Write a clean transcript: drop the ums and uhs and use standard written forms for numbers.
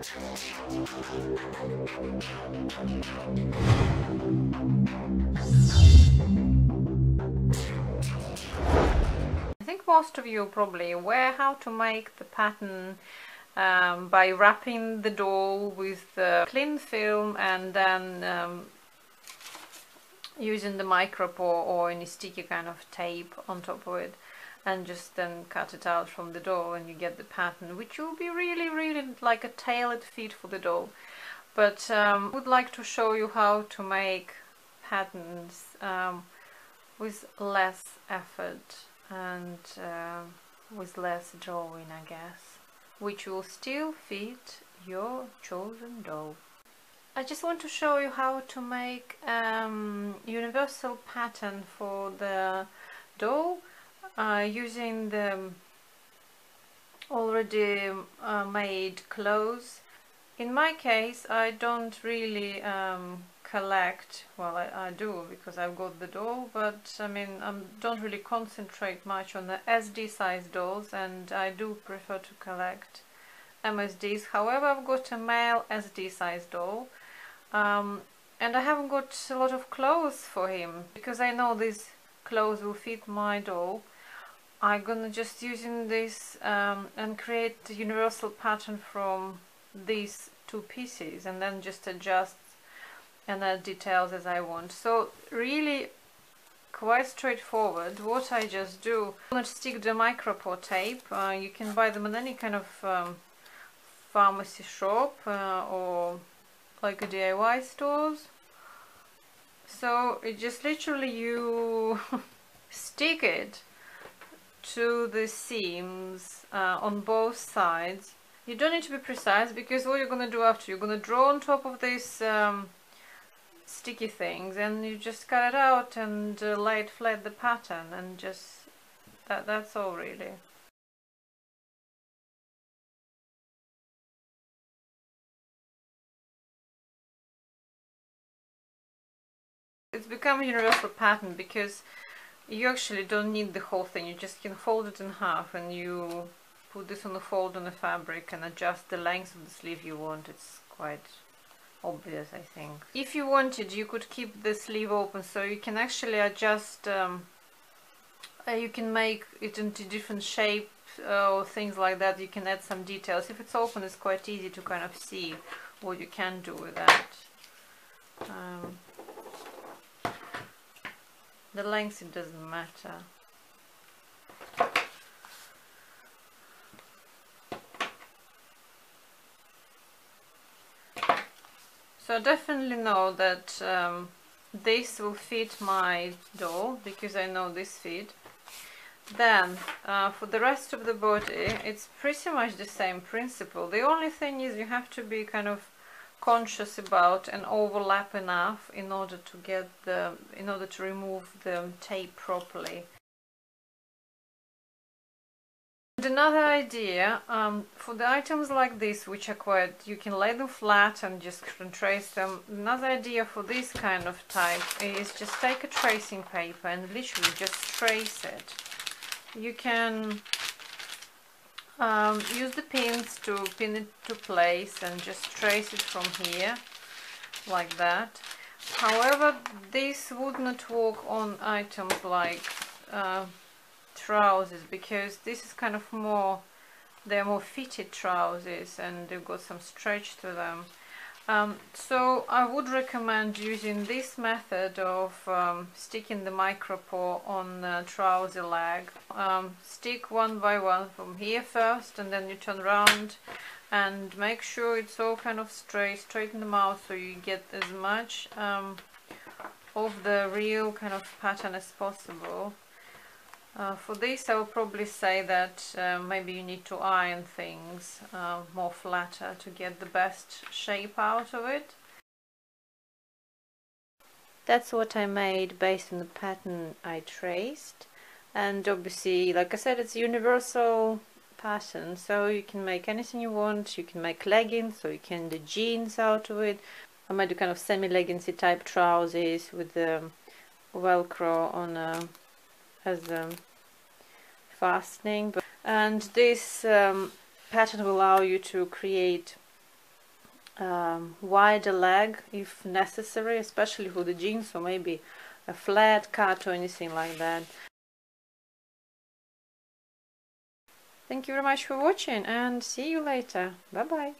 I think most of you are probably aware how to make the pattern by wrapping the doll with the cling film and then using the micropore or any sticky kind of tape on top of it, and just then cut it out from the doll and you get the pattern, which will be really like a tailored fit for the doll. But I would like to show you how to make patterns with less effort and with less drawing, I guess, which will still fit your chosen doll. I just want to show you how to make universal pattern for the doll using the already made clothes. In my case, I don't really collect, well, I do because I've got the doll, but I mean, I don't really concentrate much on the SD size dolls, and I do prefer to collect MSDs. However, I've got a male SD size doll, and I haven't got a lot of clothes for him because I know these clothes will fit my doll. I'm gonna just using this and create the universal pattern from these two pieces, and then just adjust and add details as I want. So really quite straightforward. What I just do, I'm gonna stick the micropore tape. You can buy them in any kind of pharmacy shop or like a DIY stores. So it just literally you stick it to the seams on both sides. You don't need to be precise, because what you're going to do after, you're going to draw on top of these sticky things, and you just cut it out and lay it flat the pattern, and just that's all really. It's become a universal pattern because you actually don't need the whole thing. You just can fold it in half and you put this on the fold on the fabric and adjust the length of the sleeve you want. It's quite obvious, I think. If you wanted, you could keep the sleeve open, so you can actually adjust, you can make it into different shapes or things like that. You can add some details. If it's open, it's quite easy to kind of see what you can do with that. The length, it doesn't matter. So I definitely know that this will fit my doll, because I know this fit. Then for the rest of the body, it's pretty much the same principle. The only thing is you have to be kind of conscious about and overlap enough in order to get to remove the tape properly. And another idea for the items like this, which are quite, you can lay them flat and just trace them. Another idea for this kind of type is just take a tracing paper and literally just trace it. You can use the pins to pin it to place and just trace it from here like that. However, this would not work on items like trousers, because this is kind of more, they're more fitted trousers and they've got some stretch to them. So I would recommend using this method of sticking the micropore on the trouser leg. Stick one by one from here first, and then you turn around and make sure it's all kind of straighten them out so you get as much of the real kind of pattern as possible. For this, I would probably say that maybe you need to iron things more flatter to get the best shape out of it. That's what I made based on the pattern I traced, and obviously, like I said, it's a universal pattern, so you can make anything you want. You can make leggings, so you can do jeans out of it. I might do kind of semi-leggingsy type trousers with the velcro on as fastening, and this pattern will allow you to create wider leg if necessary, especially for the jeans, or maybe a flat cut or anything like that. Thank you very much for watching and see you later. Bye bye.